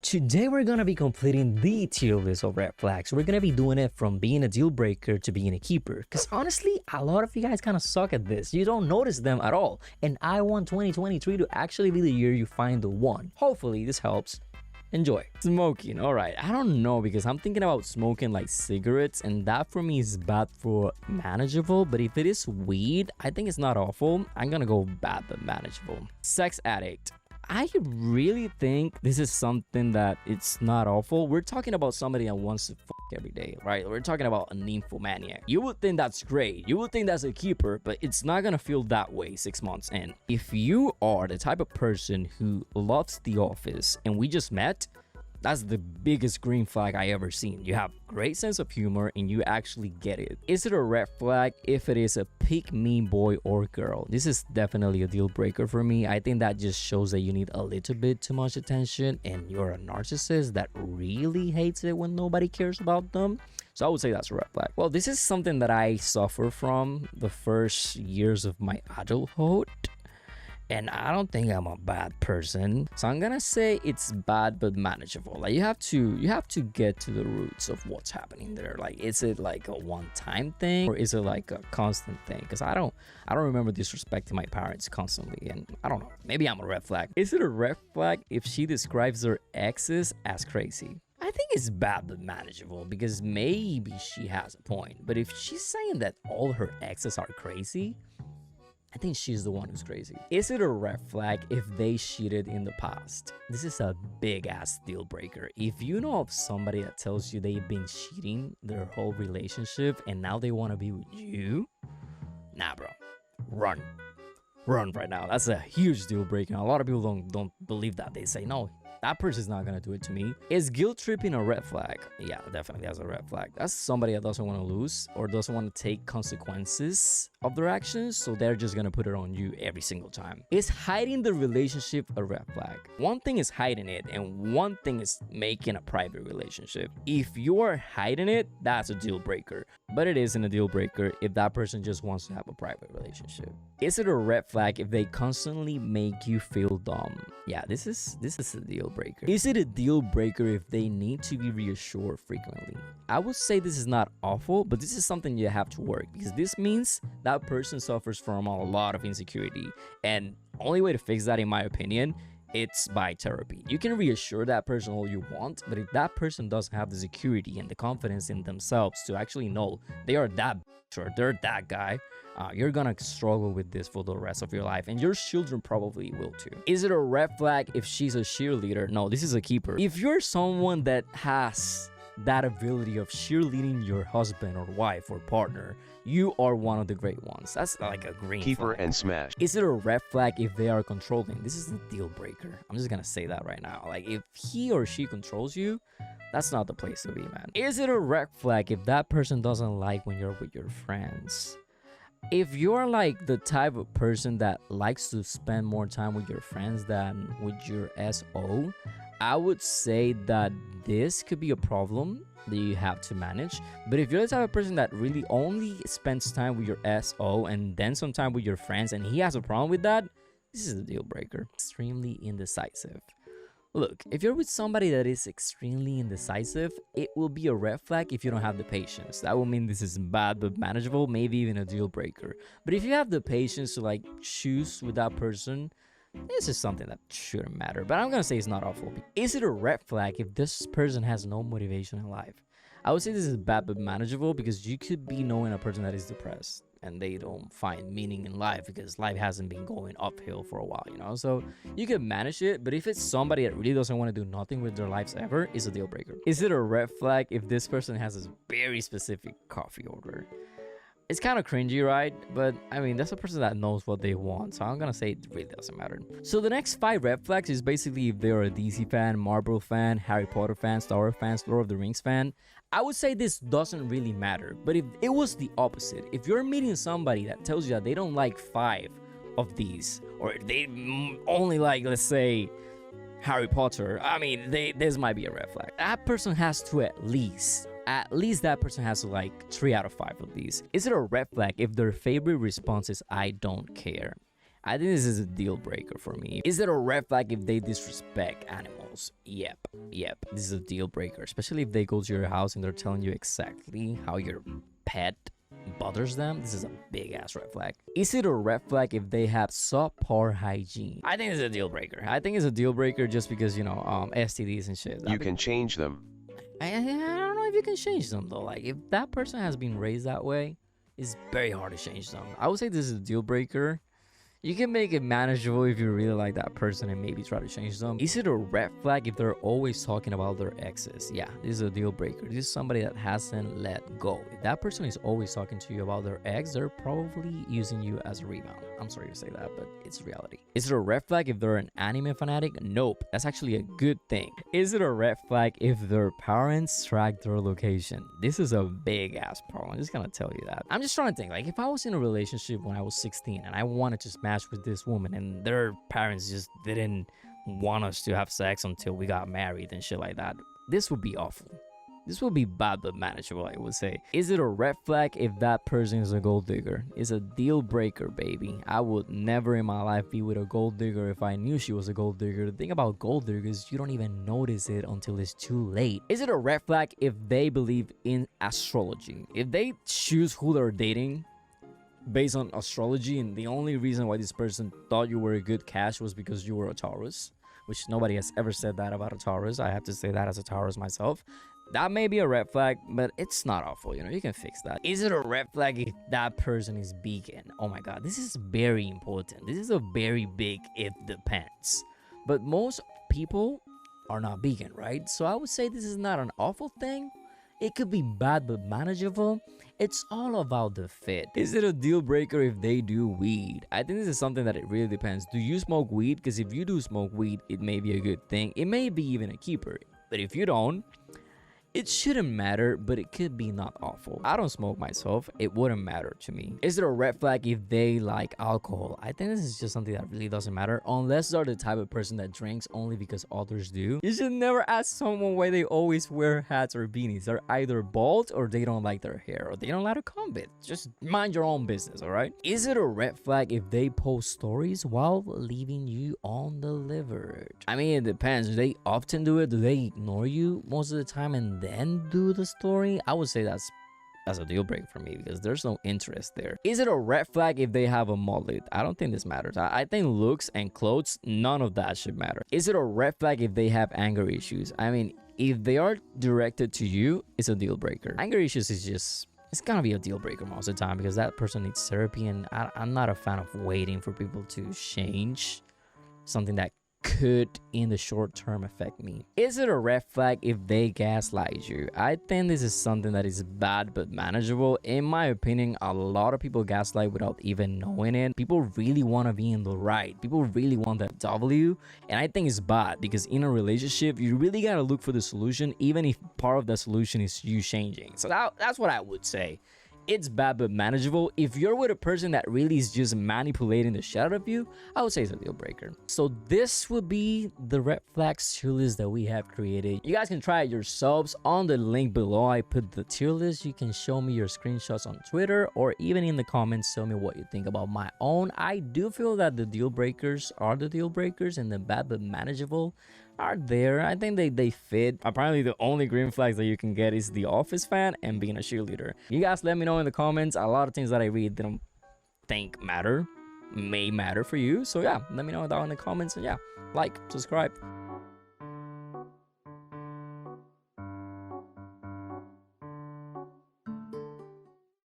Today we're gonna be completing the tier list of red flags. We're gonna be doing it from being a deal breaker to being a keeper. Because honestly, a lot of you guys kind of suck at this. You don't notice them at all. And I want 2023 to actually be the year you find the one. Hopefully this helps. Enjoy. Smoking. Alright, I don't know because I'm thinking about smoking like cigarettes, and that for me is bad for manageable. But if it is weed, I think it's not awful. I'm gonna go bad but manageable. Sex addict. I really think this is something that it's not awful. We're talking about somebody that wants to fuck every day, right? We're talking about a nymphomaniac. You would think that's great. You would think that's a keeper, but it's not gonna feel that way 6 months in. If you are the type of person who loves The Office and we just met, that's the biggest green flag I ever seen. You have great sense of humor and you actually get it. Is it a red flag if it is a pick me boy or girl? This is definitely a deal breaker for me. I think that just shows that you need a little bit too much attention and you're a narcissist that really hates it when nobody cares about them. So I would say that's a red flag. Well, this is something that I suffer from the first years of my adulthood. And I don't think I'm a bad person, so I'm gonna say it's bad but manageable. Like you have to get to the roots of what's happening there. Like, is it like a one-time thing or is it like a constant thing? Because I don't remember disrespecting my parents constantly, and I don't know. Maybe I'm a red flag. Is it a red flag if she describes her exes as crazy? I think it's bad but manageable because maybe she has a point. But if she's saying that all her exes are crazy, I think she's the one who's crazy. Is it a red flag if they cheated in the past? This is a big ass deal breaker. If you know of somebody that tells you they've been cheating their whole relationship and now they want to be with you, nah bro, run right now. That's a huge deal breaker. A lot of people don't believe that. They say no, that person's not gonna do it to me. Is guilt tripping a red flag? Yeah, definitely that's a red flag. That's somebody that doesn't want to lose or doesn't want to take consequences of their actions, so they're just gonna put it on you every single time. Is hiding the relationship a red flag? One thing is hiding it and one thing is making a private relationship. If you are hiding it, that's a deal breaker. But it isn't a deal breaker if that person just wants to have a private relationship. Is it a red flag if they constantly make you feel dumb? Yeah, this is a deal breaker. Is it a deal breaker if they need to be reassured frequently? I would say this is not awful, but this is something you have to work because this means that person suffers from a lot of insecurity, and only way to fix that, in my opinion, it's by therapy. You can reassure that person all you want, but if that person doesn't have the security and the confidence in themselves to actually know they are that bitch or they're that guy, you're gonna struggle with this for the rest of your life, and your children probably will too. Is it a red flag if she's a cheerleader? No, this is a keeper. If you're someone that has that ability of cheerleading your husband or wife or partner, you are one of the great ones. That's like a green keeper flag. And smash. Is it a red flag if they are controlling? This is a deal breaker. I'm just gonna say that right now. Like, if he or she controls you, that's not the place to be, man. Is it a red flag if that person doesn't like when you're with your friends? If you're like the type of person that likes to spend more time with your friends than with your SO, I would say that this could be a problem that you have to manage. But if you're the type of person that really only spends time with your SO and then some time with your friends and he has a problem with that, this is a deal breaker. Extremely indecisive. Look, if you're with somebody that is extremely indecisive, it will be a red flag if you don't have the patience. That will mean this is bad but manageable, maybe even a deal breaker. But if you have the patience to like choose with that person, this is something that shouldn't matter. But I'm gonna say it's not awful. Is it a red flag if this person has no motivation in life? I would say this is bad but manageable because you could be knowing a person that is depressed and they don't find meaning in life because life hasn't been going uphill for a while, you know? So you can manage it, but if it's somebody that really doesn't want to do nothing with their lives ever, it's a deal breaker. Is it a red flag if this person has a very specific coffee order? It's kind of cringy, right? But I mean, that's a person that knows what they want, so I'm gonna say it really doesn't matter. So the next 5 red flags is basically if they're a DC fan, Marvel fan, Harry Potter fan, Star Wars fan, Lord of the Rings fan. I would say this doesn't really matter, but if it was the opposite, if you're meeting somebody that tells you that they don't like 5 of these, or they only like, let's say, Harry Potter, I mean, this might be a red flag. That person has to at least that person has to like 3 out of 5 of these. Is it a red flag if their favorite response is I don't care? I think this is a deal breaker for me. Is it a red flag if they disrespect animals? Yep. This is a deal breaker, especially if they go to your house and they're telling you exactly how your pet bothers them. This is a big ass red flag. Is it a red flag if they have subpar hygiene? I think it's a deal breaker. I think it's a deal breaker just because, you know, STDs and shit. You can change them. I don't know if you can change them though. Like, if that person has been raised that way, it's very hard to change them. I would say this is a deal breaker. You can make it manageable if you really like that person and maybe try to change them. Is it a red flag if they're always talking about their exes? Yeah, this is a deal breaker. This is somebody that hasn't let go. If that person is always talking to you about their ex, they're probably using you as a rebound. I'm sorry to say that, but it's reality. Is it a red flag if they're an anime fanatic? Nope, that's actually a good thing. Is it a red flag if their parents track their location? This is a big ass problem. I'm just gonna tell you that. I'm just trying to think, like, if I was in a relationship when I was 16 and I wanted to smash with this woman and their parents just didn't want us to have sex until we got married and shit like that, this would be awful. This would be bad but manageable, I would say. Is it a red flag if that person is a gold digger? It's a deal breaker, baby. I would never in my life be with a gold digger if I knew she was a gold digger. The thing about gold diggers, you don't even notice it until it's too late. Is it a red flag if they believe in astrology? If they choose who they're dating based on astrology, and the only reason why this person thought you were a good catch was because you were a Taurus, which nobody has ever said that about a Taurus. I have to say that as a Taurus myself. That may be a red flag, but it's not awful, you know, you can fix that. Is it a red flag if that person is vegan? Oh my god, this is very important. This is a very big it depends. But most people are not vegan, right? So I would say this is not an awful thing. It could be bad but manageable. It's all about the fit. Is it a deal breaker if they do weed? I think this is something that it really depends. Do you smoke weed? Because if you do smoke weed, it may be a good thing. It may be even a keeper. But if you don't, it shouldn't matter, but it could be not awful. I don't smoke myself. It wouldn't matter to me. Is it a red flag if they like alcohol? I think this is just something that really doesn't matter unless they're the type of person that drinks only because others do. You should never ask someone why they always wear hats or beanies. They're either bald or they don't like their hair or they don't like to comb it. Just mind your own business, all right? Is it a red flag if they post stories while leaving you undelivered? I mean, it depends. Do they often do it? Do they ignore you most of the time and then do the story? I would say that's a deal breaker for me because there's no interest there. Is it a red flag if they have a mullet? I don't think this matters. I think looks and clothes, none of that should matter. Is it a red flag if they have anger issues? I mean, if they are directed to you, it's a deal breaker. Anger issues is just, it's gonna be a deal breaker most of the time because that person needs therapy, and I'm not a fan of waiting for people to change something that could in the short term affect me. Is it a red flag if they gaslight you? I think this is something that is bad but manageable. In my opinion, a lot of people gaslight without even knowing it. People really want to be in the right. People really want that W, and I think it's bad because in a relationship you really gotta look for the solution, even if part of the solution is you changing. So that's what I would say. It's bad but manageable. If you're with a person that really is just manipulating the shit out of you, I would say it's a deal breaker. So this would be the red flags tier list that we have created. You guys can try it yourselves. On the link below, I put the tier list. You can show me your screenshots on Twitter or even in the comments, tell me what you think about my own. I do feel that the deal breakers are the deal breakers and the bad but manageable are there. I think they fit. Apparently the only green flags that you can get is the Office fan and being a cheerleader. You guys let me know in the comments. A lot of things that I really didn't think may matter for you. So yeah, let me know down in the comments, and yeah, like, subscribe.